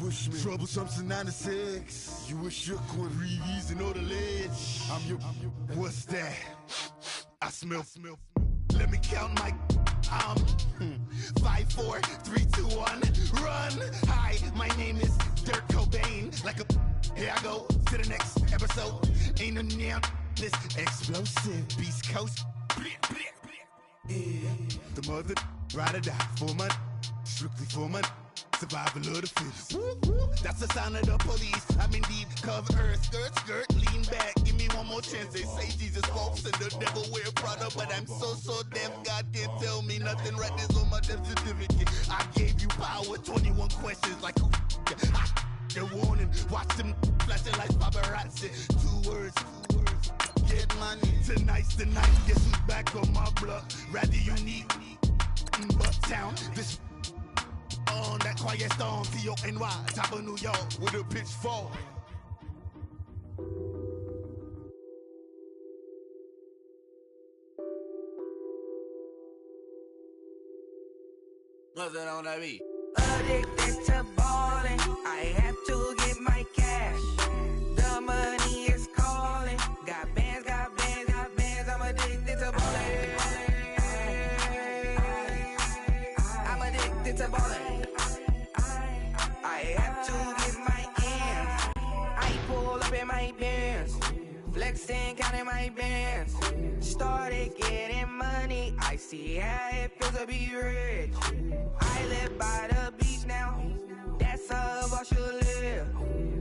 push me. Troublesome to 96. You were shook with Reeves and all the ledge. I'm your. What's that? I smell. Let me count my. 5, 4, 3, 2, 1. Run. Hi, my name is Dirk Cobain. Like a. Here I go to the next episode. Ain't no damn this explosive Beast Coast. Yeah. The mother ride or die for my. Strictly for my. Survival of the fittest. That's the sound of the police. I'm indeed cover earth, skirt, lean back. Give me one more chance. They say Jesus walks and the devil wear Prada, but I'm so deaf. God can't tell me nothing. Right there's on my death certificate. I gave you power. 21 questions like who? The warning. Watch them flashing like paparazzi. 2 words. Get money. Tonight's the night. Guess who's back on my block? Rather unique. Bucktown. This. On that quiet storm, T-O-N-Y, top of New York, with a pitchfork. What's that on that beat? Addicted to ballin', I have to get my cash. The money is calling. Got bands, I'm addicted to ballin'. I'm addicted to ballin'. I have to get my ends. I pull up in my bands, flexing, counting my bands. Started getting money, I see how it feels to be rich. I live by the beach now, that's how I should live.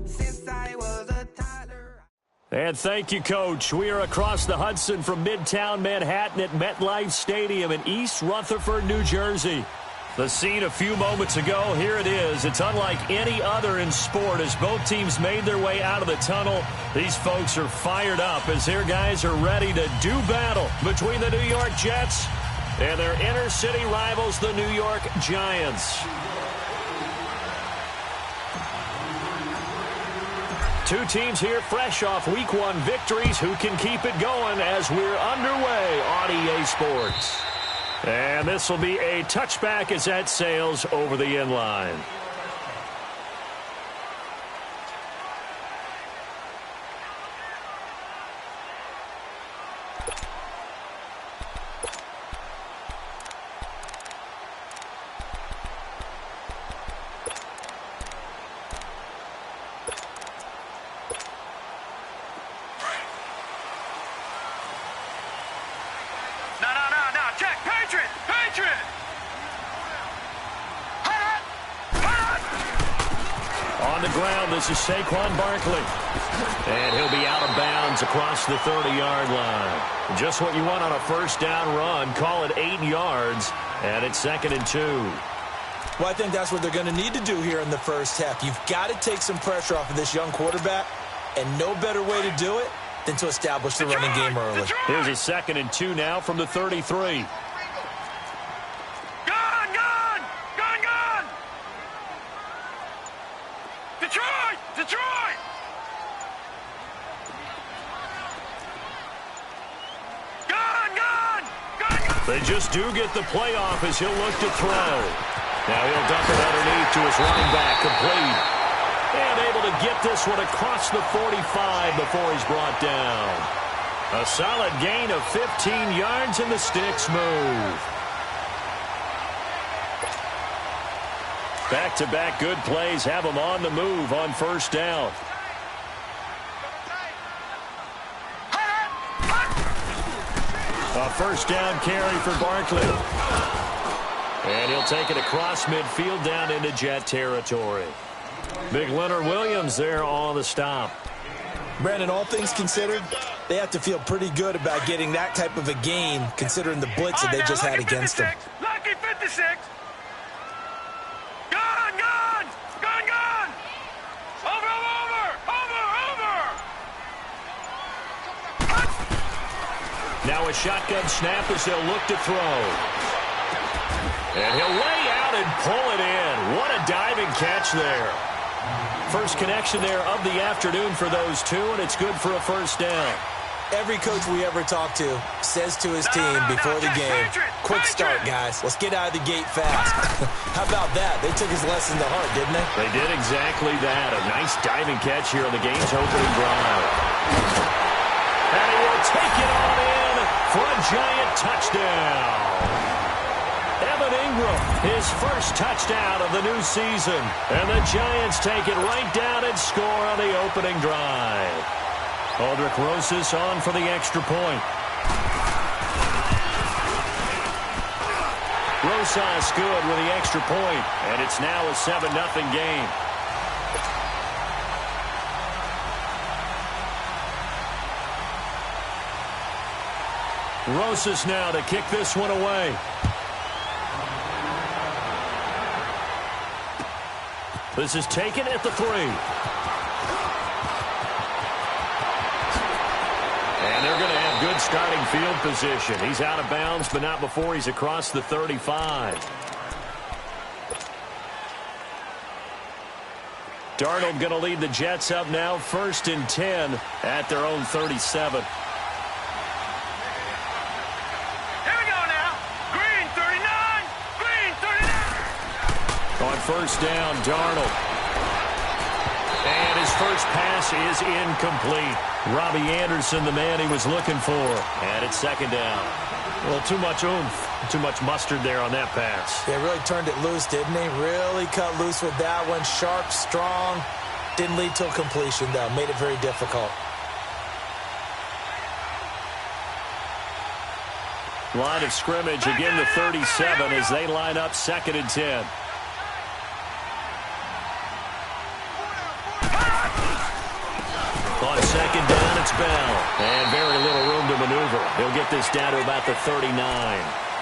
Since I was a toddler. And thank you, Coach. We are across the Hudson from Midtown Manhattan at MetLife Stadium in East Rutherford, New Jersey. The scene a few moments ago, here it is. It's unlike any other in sport as both teams made their way out of the tunnel. These folks are fired up as their guys are ready to do battle between the New York Jets and their inner city rivals, the New York Giants. Two teams here fresh off Week 1 victories. Who can keep it going as we're underway on EA Sports? And this will be a touchback as that sails over the inline. This is Saquon Barkley. And he'll be out of bounds across the 30-yard line. Just what you want on a first down run. Call it 8 yards. And it's 2nd and 2. Well, I think that's what they're going to need to do here in the first half. You've got to take some pressure off of this young quarterback. And no better way to do it than to establish the running game early. Here's a 2nd and 2 now from the 33. Detroit! Gun! They just do get the playoff as he'll look to throw. Now he'll dump it underneath to his running back, complete. And able to get this one across the 45 before he's brought down. A solid gain of 15 yards and the sticks move. Back-to-back good plays have them on the move on first down. A first down carry for Barkley. And he'll take it across midfield down into Jet territory. Big Leonard Williams there on the stop. Brandon, all things considered, they have to feel pretty good about getting that type of a gain considering the blitz that they just had against them. Lucky 56. Now a shotgun snap as they'll look to throw. And he'll lay out and pull it in. What a diving catch there. First connection there of the afternoon for those two, and it's good for a first down. Every coach we ever talk to says to his team before the game, quick start, guys. Let's get out of the gate fast. How about that? They took his lesson to heart, didn't they? They did exactly that. A nice diving catch here on the game's opening drive. And he will take it on in for a Giant touchdown. Evan Ingram, his first touchdown of the new season. And the Giants take it right down and score on the opening drive. Aldrich Rosas on for the extra point. Rosas good with the extra point, and it's now a 7-0 game. Rosas now to kick this one away. This is taken at the 3. And they're going to have good starting field position. He's out of bounds, but not before he's across the 35. Darnold going to lead the Jets up now, 1st and 10 at their own 37. Here we go now. Green 39. Green 39. On 1st down, Darnold. And his first pass is incomplete. Robbie Anderson, the man he was looking for. And it's 2nd down. Well, too much oomph, too much mustard there on that pass. Yeah, really turned it loose, didn't he? Really cut loose with that one. Sharp, strong. Didn't lead to a completion, though. Made it very difficult. Line of scrimmage, again the 37 as they line up 2nd and 10. On 2nd down, it's Bell. And very little room to maneuver. He'll get this down to about the 39.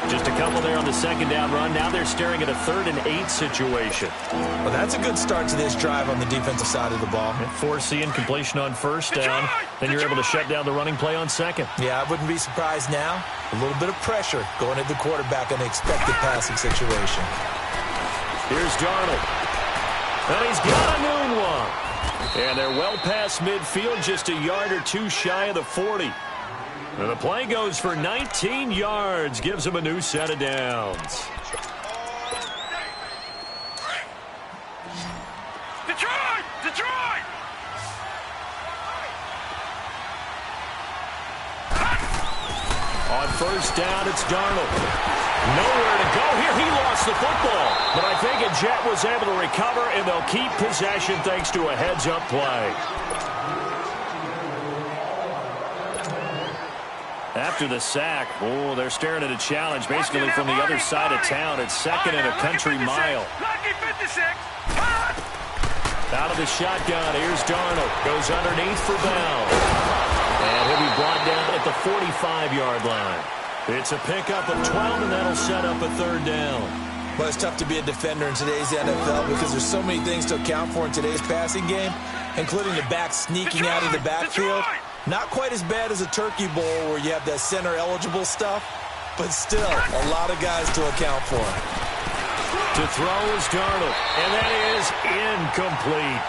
Just a couple there on the 2nd down run. Now they're staring at a 3rd and 8 situation. Well, that's a good start to this drive on the defensive side of the ball. Forcing completion on 1st down. Then you're able to shut down the running play on 2nd. Yeah, I wouldn't be surprised now. A little bit of pressure going at the quarterback in the expected passing situation. Here's Darnold. And he's got a noon one. And they're well past midfield, just a yard or 2 shy of the 40. And the play goes for 19 yards, gives them a new set of downs. Detroit! Detroit! On 1st down, it's Darnold. Nowhere to go here. He lost the football. But I think a Jet was able to recover, and they'll keep possession thanks to a heads-up play. After the sack, they're staring at a challenge basically from the other side of town. It's 2nd and a country mile. Lucky 56. Out of the shotgun, here's Darnold. Goes underneath for Bell. And he'll be brought down at the 45-yard line. It's a pickup of 12, and that'll set up a 3rd down. Well, it's tough to be a defender in today's NFL because there's so many things to account for in today's passing game, including the back sneaking out of the backfield. Not quite as bad as a turkey bowl where you have that center-eligible stuff, but still a lot of guys to account for. To throw is Darnold, and that is incomplete.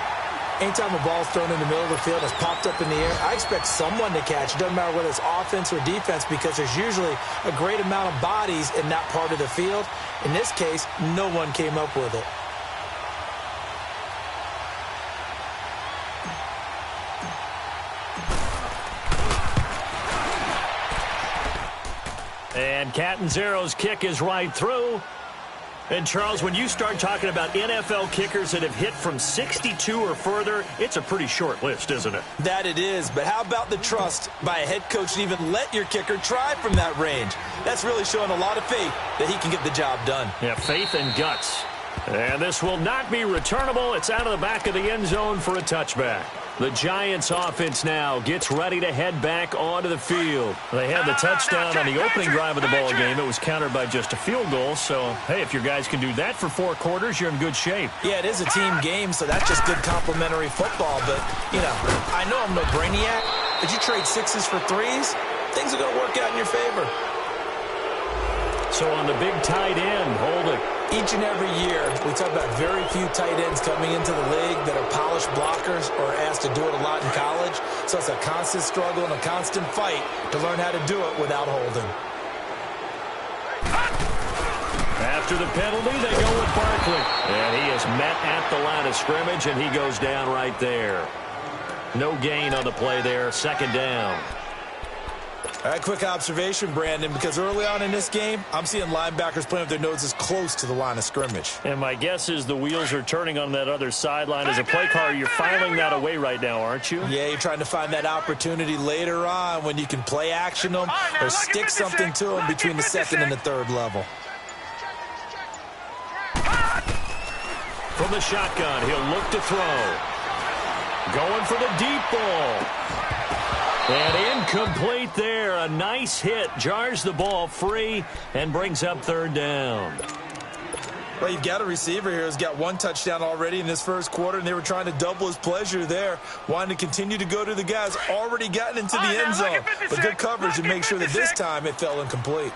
Anytime a ball's thrown in the middle of the field and it's popped up in the air, I expect someone to catch. It doesn't matter whether it's offense or defense because there's usually a great amount of bodies in that part of the field. In this case, no one came up with it. And Catanzaro's kick is right through. And, Charles, when you start talking about NFL kickers that have hit from 62 or further, it's a pretty short list, isn't it? That it is, but how about the trust by a head coach to even let your kicker try from that range? That's really showing a lot of faith that he can get the job done. Yeah, faith and guts. And this will not be returnable. It's out of the back of the end zone for a touchback. The Giants offense now gets ready to head back onto the field. They had the touchdown on the opening drive of the ball game. It was countered by just a field goal. So, hey, if your guys can do that for 4 quarters, you're in good shape. Yeah, it is a team game, so that's just good complimentary football. But, you know, I know I'm no brainiac, but you trade 6s for 3s, things are going to work out in your favor. So on the big tight end, hold it. Each and every year, we talk about very few tight ends coming into the league that are polished rush blockers or are asked to do it a lot in college. So it's a constant struggle and a constant fight to learn how to do it without holding. After the penalty, they go with Barkley. And he is met at the line of scrimmage, and he goes down right there. No gain on the play there, second down. All right, quick observation, Brandon, because early on in this game, I'm seeing linebackers playing with their noses close to the line of scrimmage. And my guess is the wheels are turning on that other sideline. As a play caller, you're filing that away right now, aren't you? Yeah, you're trying to find that opportunity later on when you can play action them or stick something to them between the second and the third level. From the shotgun, he'll look to throw. Going for the deep ball. And incomplete there. A nice hit. Jars the ball free and brings up third down. Well, you've got a receiver here who's got one touchdown already in this first quarter, and they were trying to double his pleasure there, wanting to continue to go to the guys already gotten into the end zone. But good coverage to make sure that this time it fell incomplete.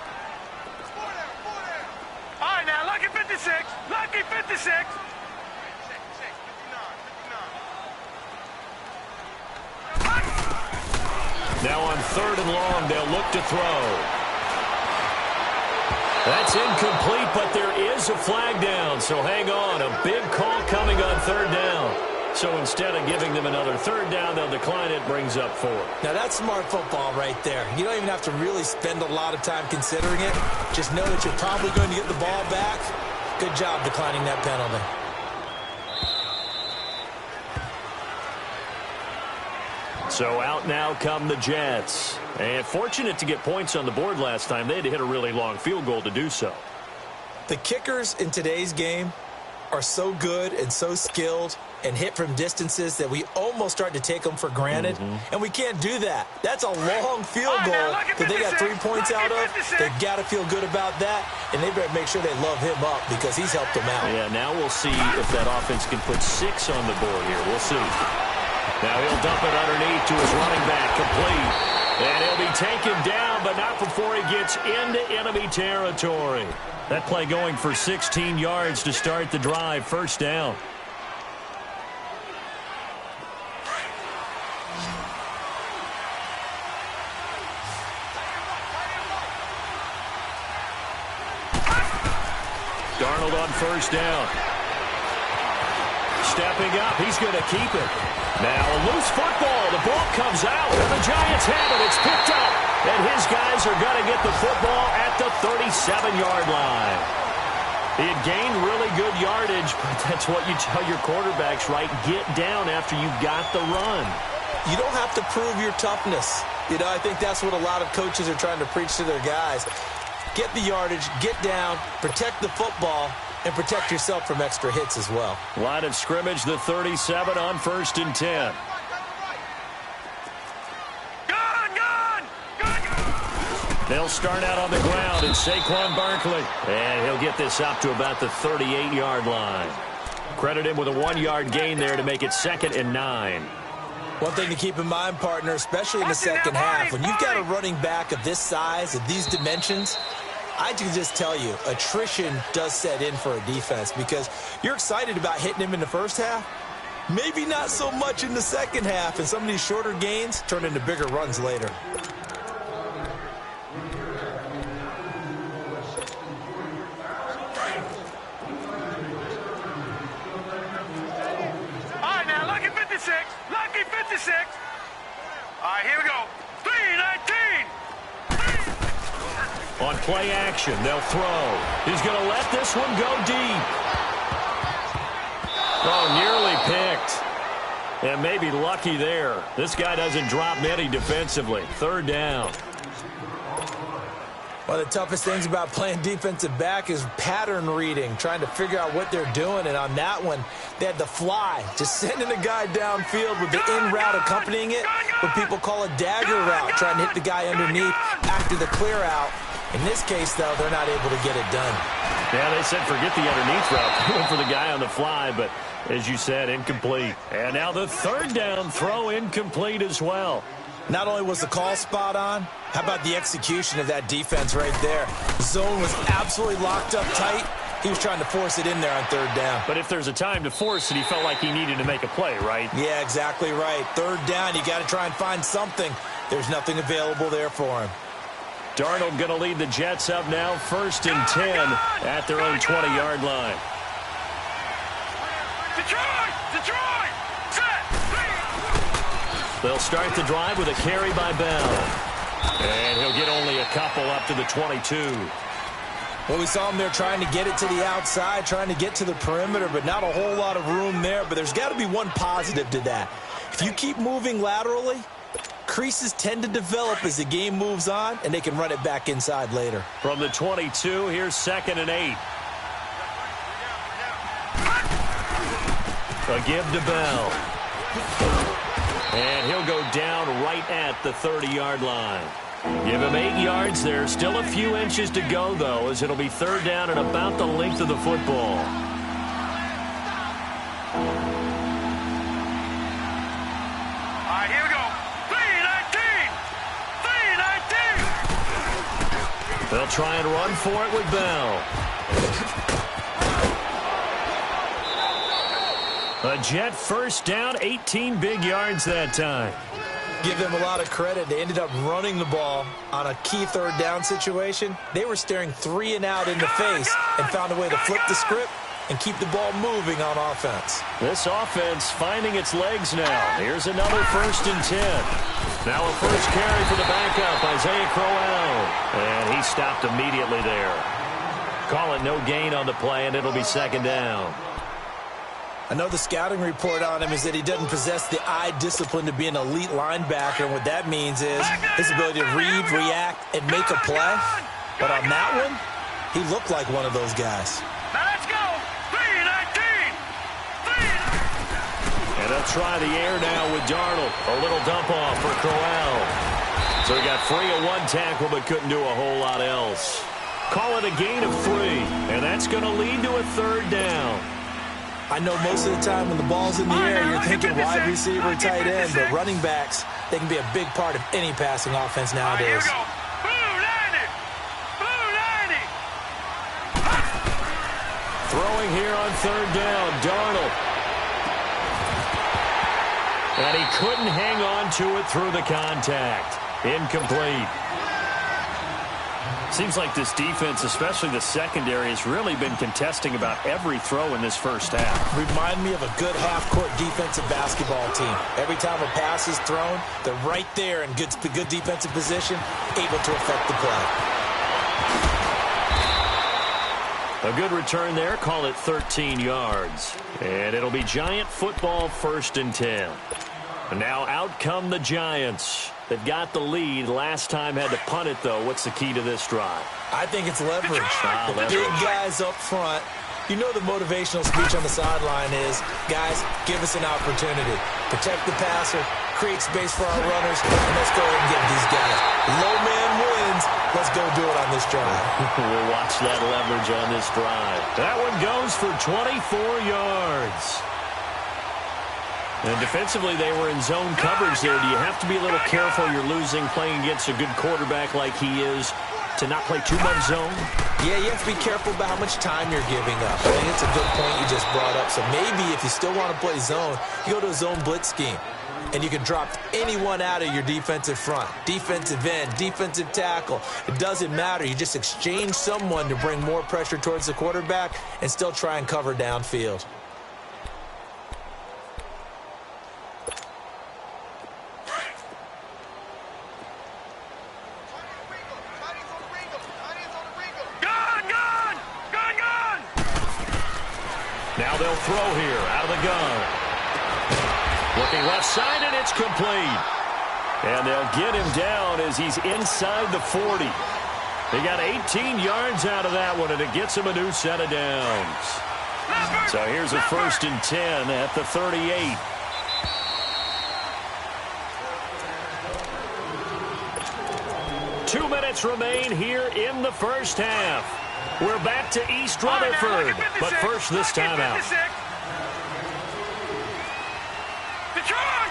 All right, now, lucky 56. Lucky 56. Now on third and long, they'll look to throw. That's incomplete, but there is a flag down, so hang on. A big call coming on third down. So instead of giving them another third down, they'll decline it, brings up fourth. Now that's smart football right there. You don't even have to really spend a lot of time considering it. Just know that you're probably going to get the ball back. Good job declining that penalty. So out now come the Jets. And fortunate to get points on the board last time. They had to hit a really long field goal to do so. The kickers in today's game are so good and so skilled and hit from distances that we almost start to take them for granted. And we can't do that. That's a long field goal that they got 3 points out of. They've got to feel good about that, and they better make sure they love him up because he's helped them out. Yeah, now we'll see if that offense can put 6 on the board here. We'll see. Now he'll dump it underneath to his running back, complete. And he'll be taken down, but not before he gets into enemy territory. That play going for 16 yards to start the drive, first down. Darnold on first down. Stepping up, he's going to keep it. Now a loose football, the ball comes out, and the Giants have it. It's picked up, and his guys are going to get the football at the 37-yard line. He had gained really good yardage, but that's what you tell your quarterbacks, right? Get down after you've got the run. You don't have to prove your toughness. You know, I think that's what a lot of coaches are trying to preach to their guys. Get the yardage, get down, protect the football, and protect yourself from extra hits as well. Line of scrimmage, the 37 on 1st and 10. They'll start out on the ground, and Saquon Barkley. And he'll get this up to about the 38-yard line. Credit him with a 1-yard gain there to make it 2nd and 9. One thing to keep in mind, partner, especially in the second half, when you've got a running back of this size, of these dimensions, I can just tell you, attrition does set in for a defense because you're excited about hitting him in the first half. Maybe not so much in the second half, and some of these shorter gains turn into bigger runs later. All right, now, lucky 56. Lucky 56. All right, here we go. 3-19. On play action, they'll throw. He's going to let this one go deep. Oh, nearly picked. And maybe lucky there. This guy doesn't drop many defensively. 3rd down. One of the toughest things about playing defensive back is pattern reading, trying to figure out what they're doing. And on that one, they had the fly, just sending a guy downfield with the in route accompanying it, what people call a dagger route, trying to hit the guy underneath after the clear out. In this case, though, they're not able to get it done. Yeah, they said forget the underneath route. Going for the guy on the fly, but as you said, incomplete. And now the 3rd down throw incomplete as well. Not only was the call spot on, how about the execution of that defense right there? The zone was absolutely locked up tight, He was trying to force it in there on third down. But if there's a time to force it, he felt like he needed to make a play, right? Yeah, exactly right. Third down, you got to try and find something. There's nothing available there for him. Darnold going to lead the Jets up now, 1st and 10 at their own 20-yard line. Detroit! Set! They'll start the drive with a carry by Bell. And he'll get only a couple up to the 22. Well, we saw him there trying to get it to the outside, trying to get to the perimeter, but not a whole lot of room there. But there's got to be one positive to that. If you keep moving laterally, creases tend to develop as the game moves on, and they can run it back inside later. From the 22, here's 2nd and 8. A give to Bell. And he'll go down right at the 30-yard line. Give him 8 yards there. Still a few inches to go, though, as it'll be 3rd down and about the length of the football. All right, here we go. 3-19! They'll try and run for it with Bell. A Jet 1st down, 18 big yards that time. Give them a lot of credit. They ended up running the ball on a key 3rd down situation. They were staring 3 and out in the face and found a way to flip the script and keep the ball moving on offense. This offense finding its legs now. Here's another 1st and 10. Now a first carry for the backup, Isaiah Crowell. And he stopped immediately there. Call it no gain on the play, and it'll be 2nd down. I know the scouting report on him is that he doesn't possess the eye discipline to be an elite linebacker, and what that means is his ability to read, react, and make a play. But on that one, he looked like one of those guys. Now let's go! 3-19! And they'll try the air now with Darnold. A little dump off for Crowell. So he got free of 1 tackle but couldn't do a whole lot else. Call it a gain of 3, and that's going to lead to a 3rd down. I know most of the time when the ball's in the air, you're thinking wide receiver, tight end, but running backs, they can be a big part of any passing offense nowadays. Here we go. Blue 90! Throwing here on 3rd down, Darnold. And he couldn't hang on to it through the contact. Incomplete. Seems like this defense, especially the secondary, has really been contesting about every throw in this first half. Remind me of a good half-court defensive basketball team. Every time a pass is thrown, they're right there in good defensive position, able to affect the play. A good return there. Call it 13 yards. And it'll be Giant football, 1st and 10. And now out come the Giants. They've got the lead. Last time had to punt it, though. What's the key to this drive? I think it's leverage. Leverage. Big guys up front. You know the motivational speech on the sideline is, guys, give us an opportunity. Protect the passer, create space for our runners, and let's go ahead and get these guys. Low man wins. Let's go do it on this drive. We'll watch that leverage on this drive. That one goes for 24 yards. And defensively, they were in zone coverage there. Do you have to be a little careful? You're losing playing against a good quarterback like he is to not play too much zone? Yeah, you have to be careful about how much time you're giving up. I think it's a good point you just brought up. So maybe if you still want to play zone, you go to a zone blitz scheme. And you can drop anyone out of your defensive front. Defensive end, defensive tackle. It doesn't matter. You just exchange someone to bring more pressure towards the quarterback and still try and cover downfield. Now they'll throw here out of the gun. Looking left side, and it's complete. And they'll get him down as he's inside the 40. They got 18 yards out of that one, and it gets him a new set of downs. So here's a 1st and 10 at the 38. Two minutes remain here in the first half. We're back to East Rutherford, but first this time out. Detroit!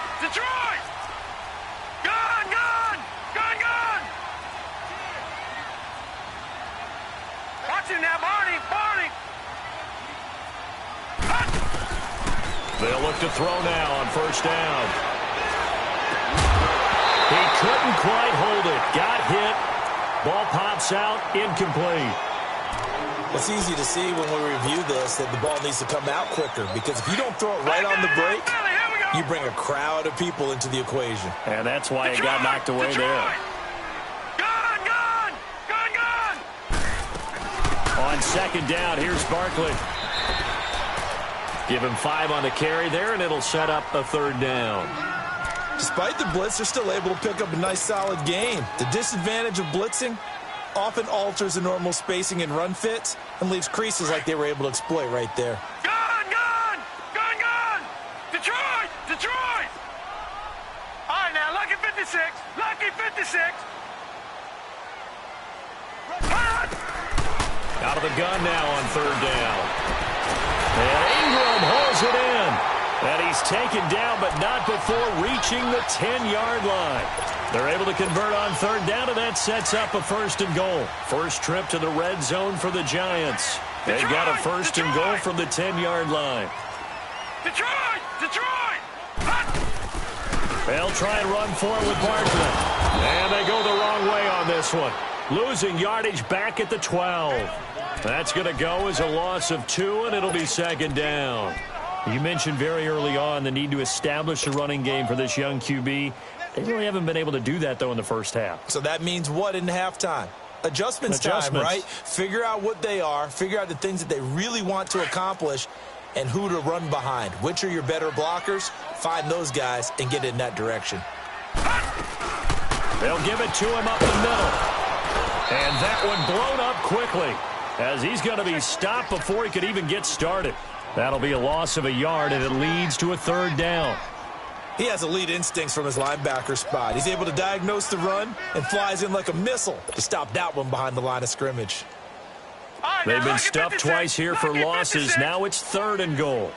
Gun! Watch him now, Barney! back to throw now on first down. He couldn't quite hold it. Got hit. Ball pops out. Incomplete. It's easy to see when we review this that the ball needs to come out quicker, because if you don't throw it right on the break, you bring a crowd of people into the equation. And that's why it got knocked away there. On second down, here's Barkley. Give him 5 on the carry there, and it'll set up a third down. Despite the blitz, they're still able to pick up a nice, solid gain. The disadvantage of blitzing often alters the normal spacing and run fits and leaves creases like they were able to exploit right there. Gone! Detroit! All right, now, lucky 56. Out of the gun now on third down. And Ingram holds it in. And he's taken down, but not before reaching the 10-yard line. They're able to convert on third down, and that sets up a first and goal. First trip to the red zone for the Giants. They've got a first and goal from the 10-yard line. Detroit! They'll try and run forward with Barkley. And they go the wrong way on this one. Losing yardage back at the 12. That's going to go as a loss of 2, and it'll be second down. You mentioned very early on the need to establish a running game for this young QB. They really haven't been able to do that, though, in the first half. So that means what in halftime? Adjustments time, right? Figure out what they are, figure out the things that they really want to accomplish, and who to run behind. Which are your better blockers? Find those guys and get in that direction. They'll give it to him up the middle. And that one blown up quickly, as he's going to be stopped before he could even get started. That'll be a loss of a yard, and it leads to a third down. He has elite instincts from his linebacker spot. He's able to diagnose the run and flies in like a missile to stop that one behind the line of scrimmage. They've been stuffed twice here for losses. Now it's third and goal.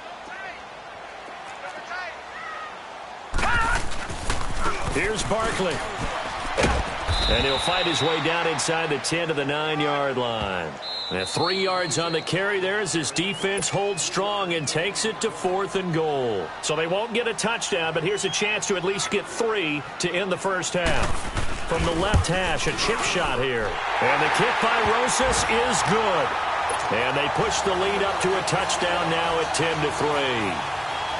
Here's Barkley. And he'll fight his way down inside the 10 to the 9-yard line. And 3 yards on the carry there as his defense holds strong and takes it to 4th and goal. So they won't get a touchdown, but here's a chance to at least get 3 to end the first half. From the left hash, a chip shot here. And the kick by Rosas is good. And they push the lead up to a touchdown now at 10-3.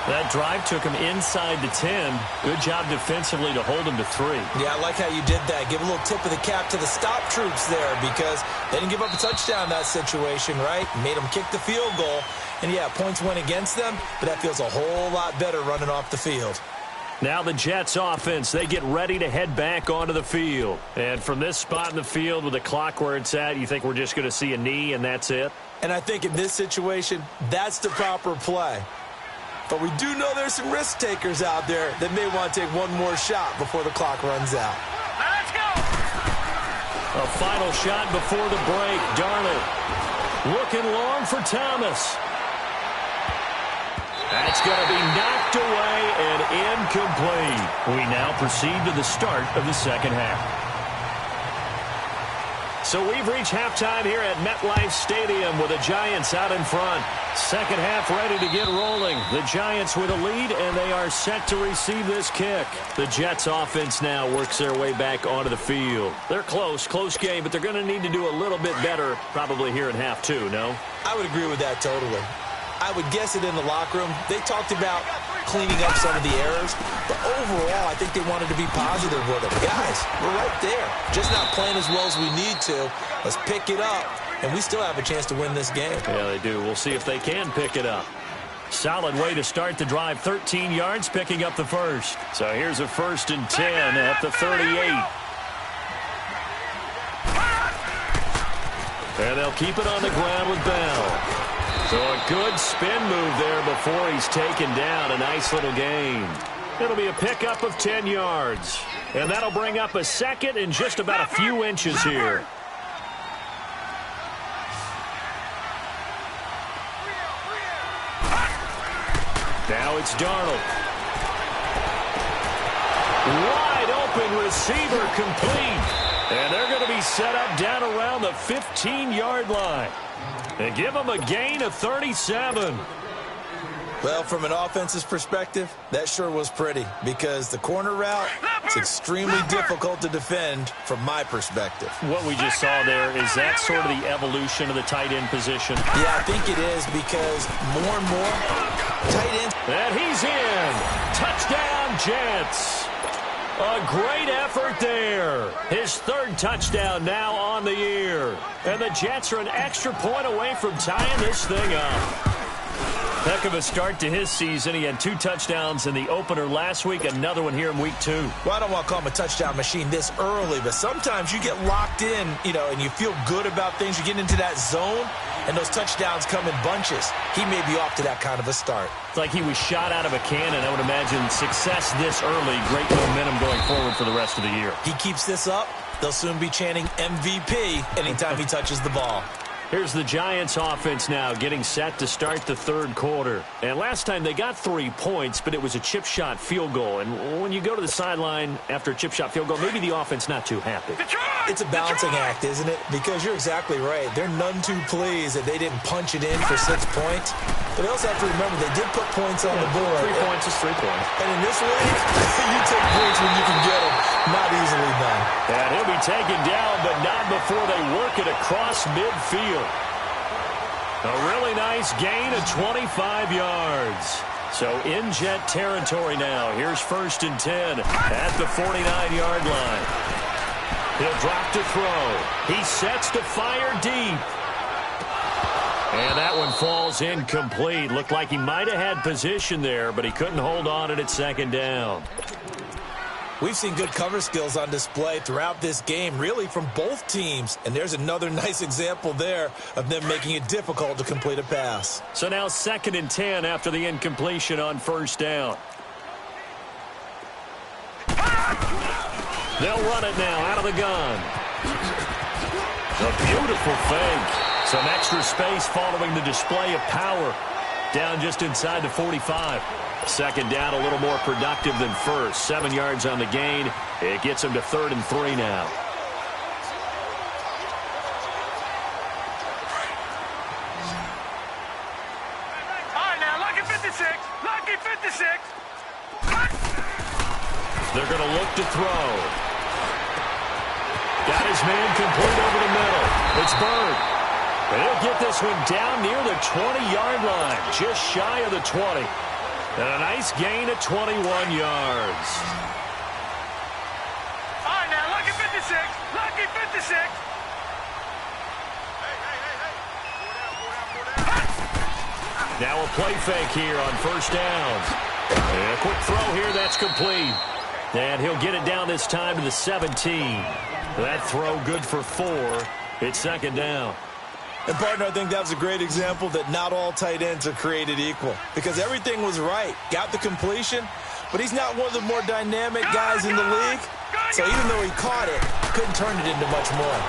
That drive took him inside the 10. Good job defensively to hold him to 3. Yeah, I like how you did that. Give a little tip of the cap to the stop troops there, because they didn't give up a touchdown in that situation, right? Made them kick the field goal. And, yeah, points went against them, but that feels a whole lot better running off the field. Now the Jets offense, they get ready to head back onto the field. And from this spot in the field with the clock where it's at, you think we're just going to see a knee and that's it? And I think in this situation, that's the proper play. But we do know there's some risk takers out there that may want to take one more shot before the clock runs out. Let's go! A final shot before the break. Darnold looking long for Thomas. That's going to be knocked away and incomplete. We now proceed to the start of the second half. So we've reached halftime here at MetLife Stadium with the Giants out in front. Second half ready to get rolling. The Giants with a lead, and they are set to receive this kick. The Jets offense now works their way back onto the field. They're close game, but they're going to need to do a little bit better probably here in half 2, no? I would agree with that totally. I would guess it in the locker room. They talked about cleaning up some of the errors, but overall, I think they wanted to be positive with it. Guys, we're right there. Just not playing as well as we need to. Let's pick it up, and we still have a chance to win this game. Yeah, they do. We'll see if they can pick it up. Solid way to start the drive. 13 yards, picking up the first. So here's a 1st and 10 at the 38. And they'll keep it on the ground with Bell. So a good spin move there before he's taken down. A nice little gain. It'll be a pickup of 10 yards. And that'll bring up a second and just about a few inches here. Now it's Darnold. Wide open receiver complete. And they're going to be set up down around the 15-yard line. And give them a gain of 37. Well, from an offensive perspective, that sure was pretty because the corner route is extremely difficult to defend from my perspective. What we just saw there, is that sort of the evolution of the tight end position? Yeah, I think it is because more and more tight ends. And he's in. Touchdown, Jets. A great effort there. His third touchdown now on the year. And the Jets are an extra point away from tying this thing up. Heck of a start to his season. He had 2 touchdowns in the opener last week, another one here in week 2. Well, I don't want to call him a touchdown machine this early, but sometimes you get locked in, and you feel good about things. You get into that zone, and those touchdowns come in bunches. He may be off to that kind of a start. It's like he was shot out of a cannon. I would imagine success this early, great momentum going forward for the rest of the year. He keeps this up, they'll soon be chanting MVP anytime he touches the ball. Here's the Giants offense now getting set to start the third quarter. And last time they got 3 points, but it was a chip shot field goal. And when you go to the sideline after a chip shot field goal, maybe the offense not too happy. It's a balancing act, isn't it? Because you're exactly right. They're none too pleased that they didn't punch it in for 6 points. But they also have to remember they did put points on the board. 3 points is 3 points. And in this league, you take points when you can get them. Not easily done. And he'll be taken down, but not before they work it across midfield. A really nice gain of 25 yards. So in Jet territory now. Here's 1st and 10 at the 49-yard line. He'll drop to throw. He sets to fire deep. And that one falls incomplete. Looked like he might have had position there, but he couldn't hold on at 2nd down. We've seen good cover skills on display throughout this game, really from both teams. And there's another nice example there of them making it difficult to complete a pass. So now 2nd and 10 after the incompletion on 1st down. They'll run it now out of the gun. A beautiful fake. Some extra space following the display of power. Down just inside the 45. 2nd down, a little more productive than 1st. 7 yards on the gain. It gets him to 3rd and 3 now. All right, now, lucky 56. Lucky 56. They're going to look to throw. Got his man complete over the middle. It's Bird. And he'll get this one down near the 20-yard line. Just shy of the 20. And a nice gain of 21 yards. All right, now, lucky 56. Lucky 56. Now a play fake here on 1st down. And a quick throw here, that's complete. And he'll get it down this time to the 17. That throw good for 4. It's 2nd down. And, partner, I think that was a great example that not all tight ends are created equal. Because everything was right. Got the completion, but he's not one of the more dynamic guys in the league. So even though he caught it, couldn't turn it into much more.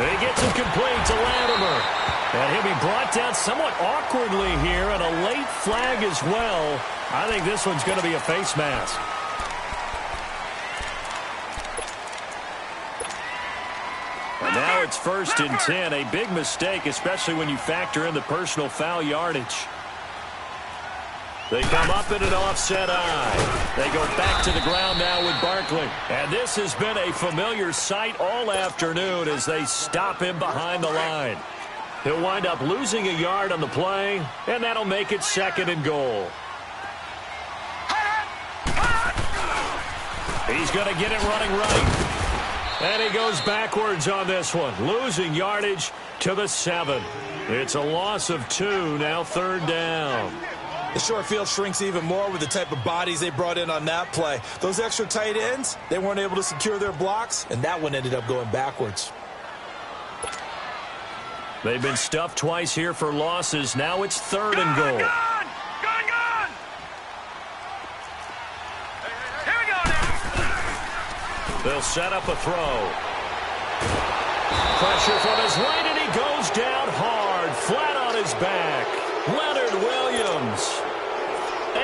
He gets him complete to Latimer. And he'll be brought down somewhat awkwardly here, and a late flag as well. I think this one's going to be a face mask. And now it's 1st and 10. A big mistake, especially when you factor in the personal foul yardage. They come up in an offset eye. They go back to the ground now with Barkley. And this has been a familiar sight all afternoon as they stop him behind the line. He'll wind up losing a yard on the play, and that'll make it 2nd and goal. He's going to get it running right. And he goes backwards on this one, losing yardage to the 7. It's a loss of 2, now 3rd down. The short field shrinks even more with the type of bodies they brought in on that play. Those extra tight ends, they weren't able to secure their blocks, and that one ended up going backwards. They've been stuffed twice here for losses. Now it's 3rd and goal. Gone! Here we go now. They'll set up a throw. Pressure from his right, and he goes down hard, flat on his back. Leonard Williams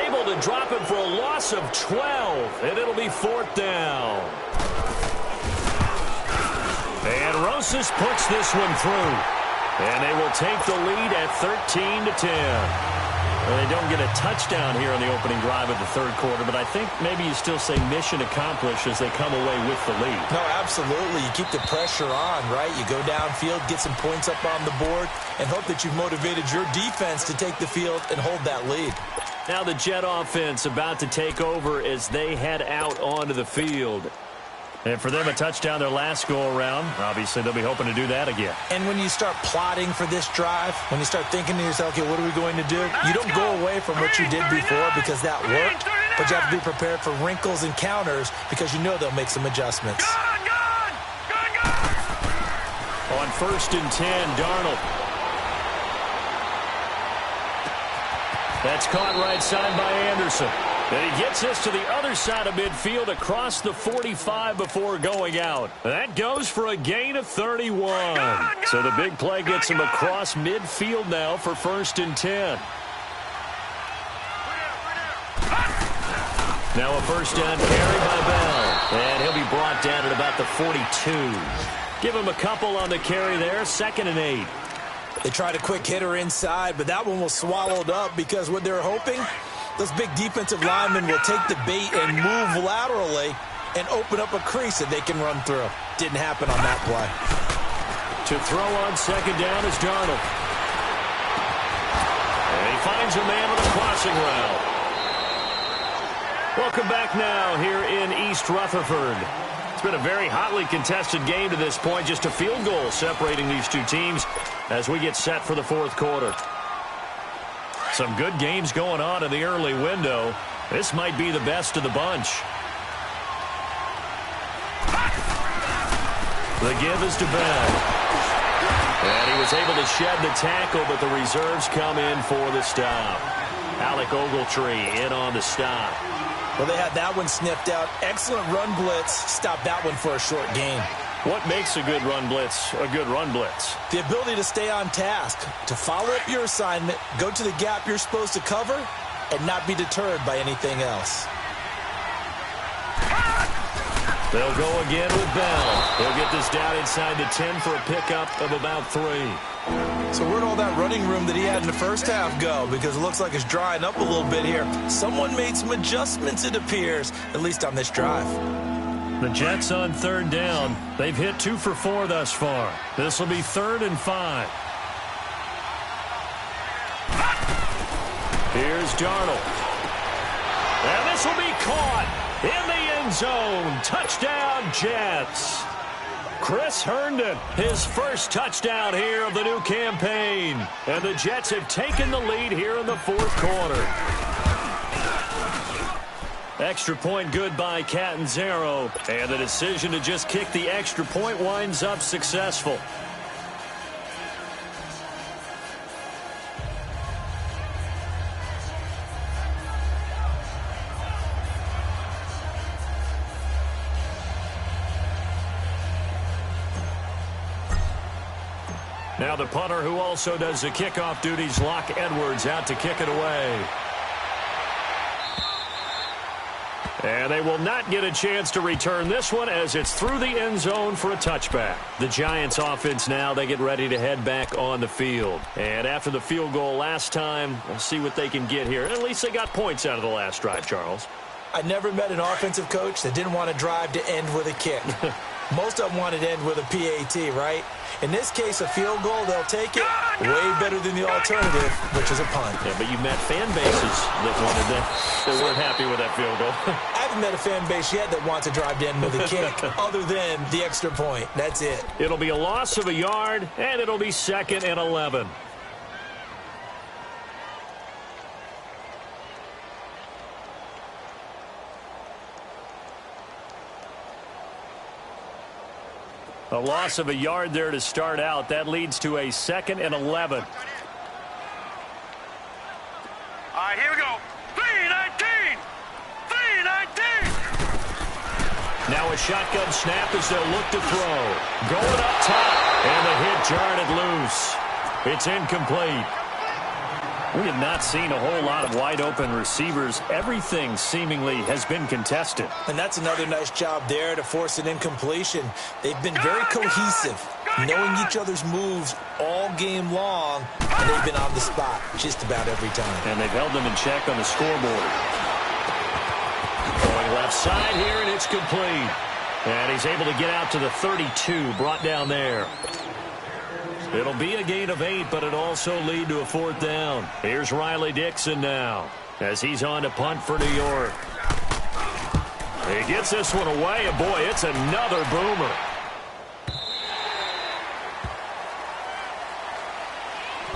able to drop him for a loss of 12, and it'll be 4th down. And Rosas puts this one through. And they will take the lead at 13-10. Well, they don't get a touchdown here on the opening drive of the third quarter, but I think maybe you still say mission accomplished as they come away with the lead. No, absolutely. You keep the pressure on, right? You go downfield, get some points up on the board, and hope that you've motivated your defense to take the field and hold that lead. Now the Jet offense about to take over as they head out onto the field. And for them, a touchdown their last go-around. Obviously, they'll be hoping to do that again. And when you start plotting for this drive, when you start thinking to yourself, okay, what are we going to do? You don't go away from what you did before because that worked, but you have to be prepared for wrinkles and counters because you know they'll make some adjustments. On 1st and 10, Darnold. That's caught right side by Anderson. And he gets this to the other side of midfield across the 45 before going out. That goes for a gain of 31. So the big play gets him across midfield now for 1st and 10. Now a first down carry by Bell. And he'll be brought down at about the 42. Give him a couple on the carry there. 2nd and 8. They tried a quick hitter inside, but that one was swallowed up because what they're hoping, those big defensive linemen will take the bait and move laterally and open up a crease that they can run through. Didn't happen on that play. To throw on 2nd down is Darnold. And he finds a man with a crossing route. Welcome back now here in East Rutherford. It's been a very hotly contested game to this point. Just a field goal separating these two teams as we get set for the fourth quarter. Some good games going on in the early window. This might be the best of the bunch. The give is to Bell. And he was able to shed the tackle, but the reserves come in for the stop. Alec Ogletree in on the stop. Well, they had that one sniffed out. Excellent run blitz. Stopped that one for a short gain. What makes a good run blitz a good run blitz? The ability to stay on task, to follow up your assignment, go to the gap you're supposed to cover, and not be deterred by anything else. They'll go again with Bell. He'll get this down inside the 10 for a pickup of about 3. So where'd all that running room that he had in the first half go? Because it looks like it's drying up a little bit here. Someone made some adjustments, it appears, at least on this drive. The Jets on 3rd down. They've hit 2 for 4 thus far. This will be 3rd and 5. Here's Darnold. And this will be caught in the end zone. Touchdown, Jets. Chris Herndon, his first touchdown here of the new campaign. And the Jets have taken the lead here in the fourth quarter. Extra point good by Catanzaro. And the decision to just kick the extra point winds up successful. Now the punter who also does the kickoff duties, Locke Edwards, out to kick it away. And they will not get a chance to return this one as it's through the end zone for a touchback. The Giants offense now, they get ready to head back on the field. And after the field goal last time, we'll see what they can get here. At least they got points out of the last drive, Charles. I never met an offensive coach that didn't want to drive to end with a kick. Most of them wanted to end with a PAT, right? In this case, a field goal, they'll take it. Way better than the alternative, which is a punt. Yeah, but you met fan bases that wanted that weren't happy with that field goal. I haven't met a fan base yet that wants to drive to end with a kick other than the extra point. That's it. It'll be a loss of a yard, and it'll be 2nd and 11. A loss of a yard there to start out. That leads to a 2nd and 11. All right, here we go. 3-19. 3-19. Now a shotgun snap as they'll look to throw. Going up top, and the hit jarred it loose. It's incomplete. We have not seen a whole lot of wide-open receivers. Everything seemingly has been contested. And that's another nice job there to force an incompletion. They've been very cohesive. knowing each other's moves all game long, and they've been on the spot just about every time. And they've held them in check on the scoreboard. Going left side here, and it's complete. And he's able to get out to the 32, brought down there. It'll be a gain of 8, but it'll also lead to a 4th down. Here's Riley Dixon now as he's on to punt for New York. He gets this one away, and boy, it's another boomer.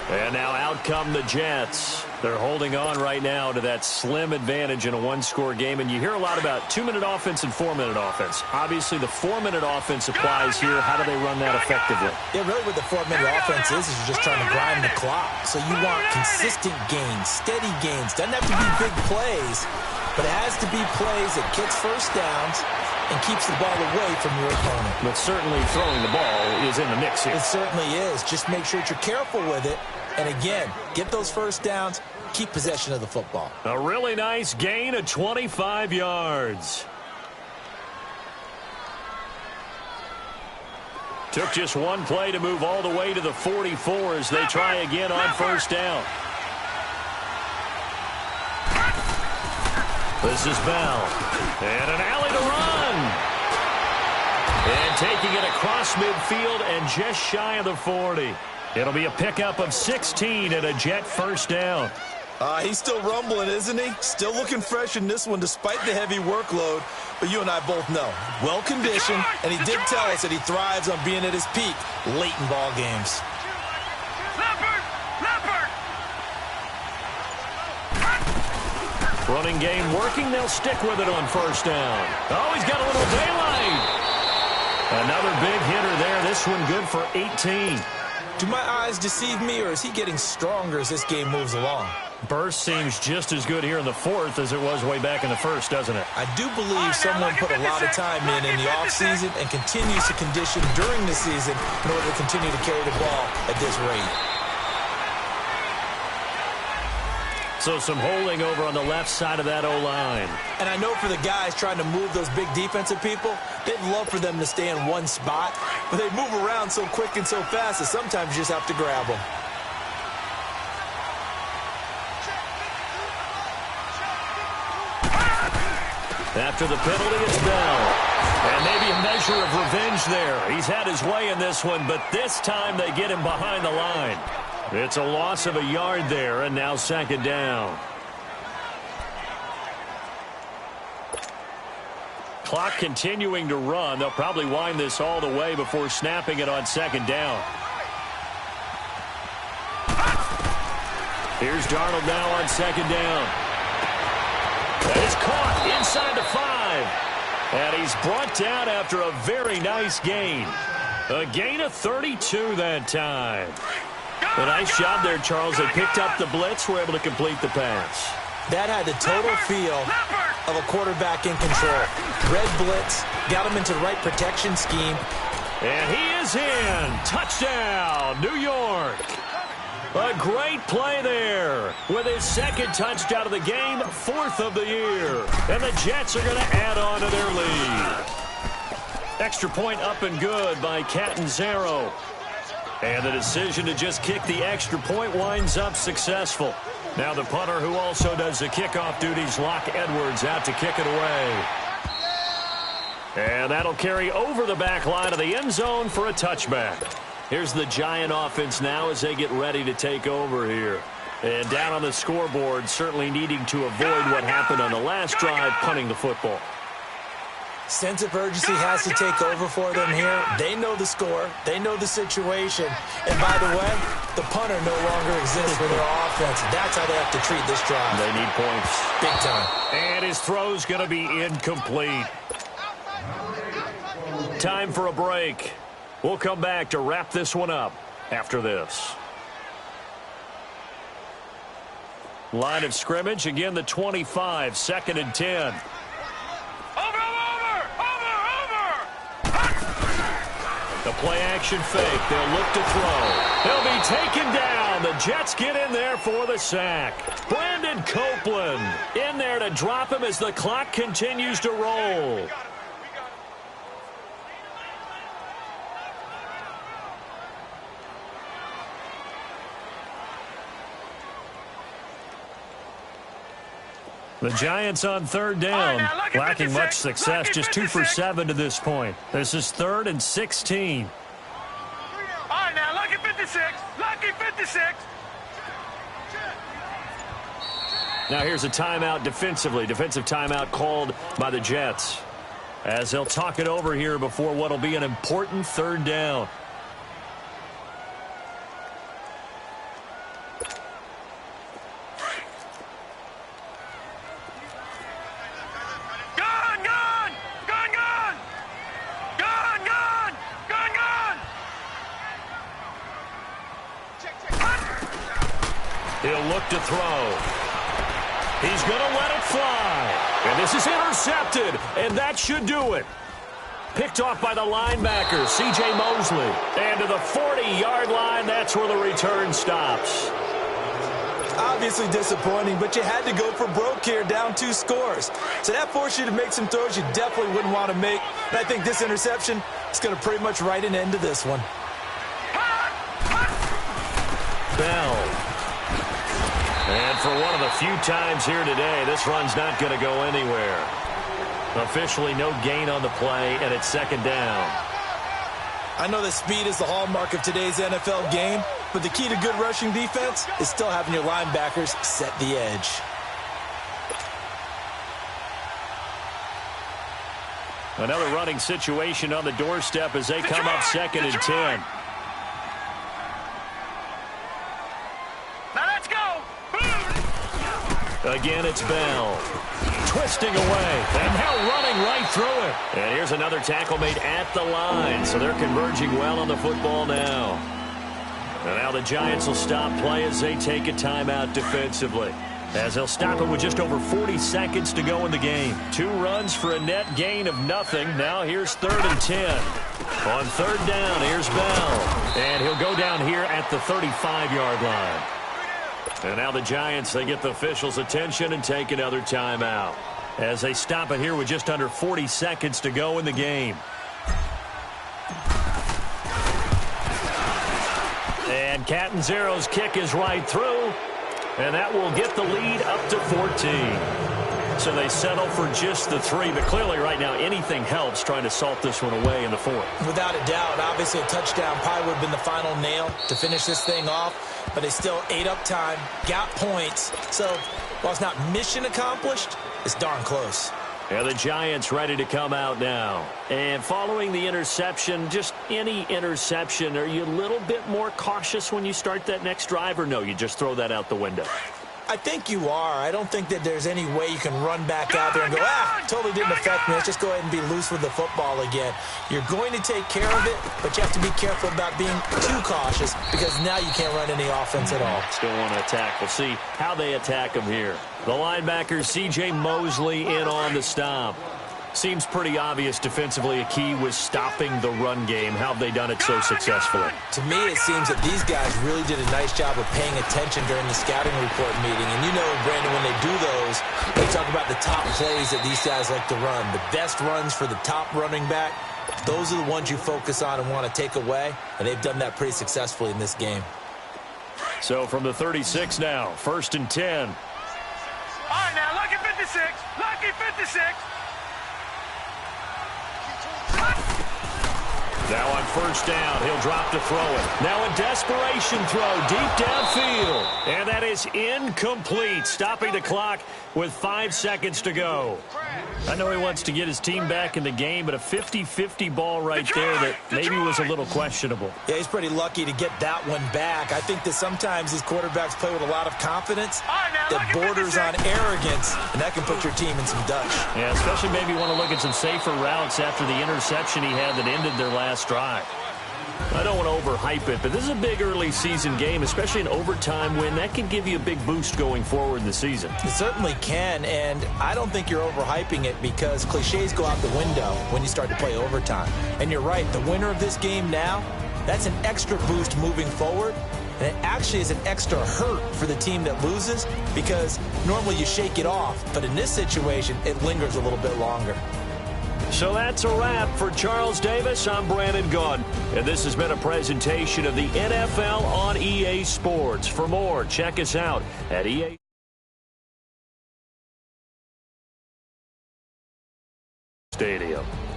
And now out come the Jets. They're holding on right now to that slim advantage in a one-score game. And you hear a lot about 2-minute offense and 4-minute offense. Obviously, the 4-minute offense applies here. How do they run that effectively? Yeah, really what the 4-minute offense is you're just trying to grind the clock. So you want consistent gains, steady gains. Doesn't have to be big plays, but it has to be plays that gets first downs and keeps the ball away from your opponent. But certainly throwing the ball is in the mix here. It certainly is. Just make sure that you're careful with it. And again, get those first downs, keep possession of the football. A really nice gain of 25 yards. Took just one play to move all the way to the 44 as they try again on first down. This is Bell. And an alley to run. And taking it across midfield and just shy of the 40. It'll be a pickup of 16 and a Jet first down. He's still rumbling, isn't he? Still looking fresh in this one despite the heavy workload. But you and I both know, well-conditioned, and he did tell us that he thrives on being at his peak late in ball games. Running game working. They'll stick with it on first down. Oh, he's got a little daylight. Another big hitter there. This one good for 18. Do my eyes deceive me, or is he getting stronger as this game moves along? Burst seems just as good here in the 4th as it was way back in the 1st, doesn't it? I do believe someone put a lot of time in the offseason and continues to condition during the season in order to continue to carry the ball at this rate. So some holding over on the left side of that O-line. And I know for the guys trying to move those big defensive people, they'd love for them to stay in one spot, but they move around so quick and so fast that sometimes you just have to grab them. After the penalty, it's Bell. And maybe a measure of revenge there. He's had his way in this one, but this time they get him behind the line. It's a loss of a yard there, and now 2nd down. Clock continuing to run. They'll probably wind this all the way before snapping it on 2nd down. Here's Darnold now on 2nd down. That is caught inside the 5. And he's brought down after a very nice gain. A gain of 32 that time. A nice job there, Charles. They picked up the blitz, were able to complete the pass. That had the total feel of a quarterback in control. Red blitz, got him into the right protection scheme. And he is in. Touchdown, New York. A great play there with his 2nd touchdown of the game, 4th of the year. And the Jets are going to add on to their lead. Extra point up and good by Catanzaro. And the decision to just kick the extra point winds up successful. Now the punter, who also does the kickoff duties, Locke Edwards, out to kick it away. And that'll carry over the back line of the end zone for a touchback. Here's the Giant offense now as they get ready to take over here. And down on the scoreboard, certainly needing to avoid what happened on the last drive, punting the football. Sense of urgency has to take over for them here. They know the score. They know the situation. And by the way, the punter no longer exists for their offense. That's how they have to treat this drive. They need points. Big time. And his throw's going to be incomplete. Time for a break. We'll come back to wrap this one up after this. Line of scrimmage, again the 25, 2nd and 10. The play-action fake. They'll look to throw. They'll be taken down. The Jets get in there for the sack. Brandon Copeland in there to drop him as the clock continues to roll. The Giants on third down, lacking much success, just 2 for 7 to this point. This is 3rd and 16. All right, now, lucky 56. Lucky 56. Now here's a timeout defensively. Defensive timeout called by the Jets, as they'll talk it over here before what will be an important 3rd down. He'll look to throw. He's going to let it fly. And this is intercepted, and that should do it. Picked off by the linebacker, C.J. Mosley. And to the 40-yard line, that's where the return stops. Obviously disappointing, but you had to go for broke here, down 2 scores. So that forced you to make some throws you definitely wouldn't want to make. And I think this interception is going to pretty much write an end to this one. Bell. And for one of the few times here today, this run's not going to go anywhere. Officially no gain on the play, and it's 2nd down. I know that speed is the hallmark of today's NFL game, but the key to good rushing defense is still having your linebackers set the edge. Another running situation on the doorstep as they come up 2nd and 10. Now let's go. Again, it's Bell. Twisting away, and now running right through it. And here's another tackle made at the line, so they're converging well on the football now. And now the Giants will stop play as they take a timeout defensively, as they'll stop it with just over 40 seconds to go in the game. 2 runs for a net gain of nothing. Now here's 3rd and 10. On 3rd down, here's Bell. And he'll go down here at the 35-yard line. And now the Giants, they get the officials' attention and take another timeout, as they stop it here with just under 40 seconds to go in the game. And Catanzaro's kick is right through, and that will get the lead up to 14. So they settle for just the 3, but clearly right now anything helps trying to salt this one away in the 4th. Without a doubt, obviously a touchdown probably would have been the final nail to finish this thing off, but they still ate up time, got points. So while it's not mission accomplished, it's darn close. Yeah, the Giants ready to come out now. And following the interception, just any interception, are you a little bit more cautious when you start that next drive, or no, you just throw that out the window? I think you are. I don't think that there's any way you can run back out there and go, totally didn't affect me. Let's just go ahead and be loose with the football again. You're going to take care of it, but you have to be careful about being too cautious, because now you can't run any offense at all. Still want to attack. We'll see how they attack him here. The linebacker, C.J. Mosley, in on the stop. Seems pretty obvious defensively a key was stopping the run game. How have they done it so successfully? To me, it seems that these guys really did a nice job of paying attention during the scouting report meeting. And you know, Brandon, when they do those, they talk about the top plays that these guys like to run. The best runs for the top running back, those are the ones you focus on and want to take away. And they've done that pretty successfully in this game. So from the 36 now, 1st and 10. All right, now, lucky 56. Lucky 56. Now on 1st down, he'll drop to throw it. Now a desperation throw deep downfield. And that is incomplete, stopping the clock with 5 seconds to go. I know he wants to get his team back in the game, but a 50-50 ball right there that maybe was a little questionable. Yeah, he's pretty lucky to get that one back. I think that sometimes these quarterbacks play with a lot of confidence that borders on arrogance, and that can put your team in some Dutch. Yeah, especially maybe want to look at some safer routes after the interception he had that ended their last drive. I don't want to overhype it, but this is a big early season game, especially an overtime win. That can give you a big boost going forward in the season. It certainly can, and I don't think you're overhyping it, because cliches go out the window when you start to play overtime. And you're right, the winner of this game now, that's an extra boost moving forward, and it actually is an extra hurt for the team that loses, because normally you shake it off, but in this situation, it lingers a little bit longer. So that's a wrap for Charles Davis. I'm Brandon Gunn, and this has been a presentation of the NFL on EA Sports. For more, check us out at EA. Stadium.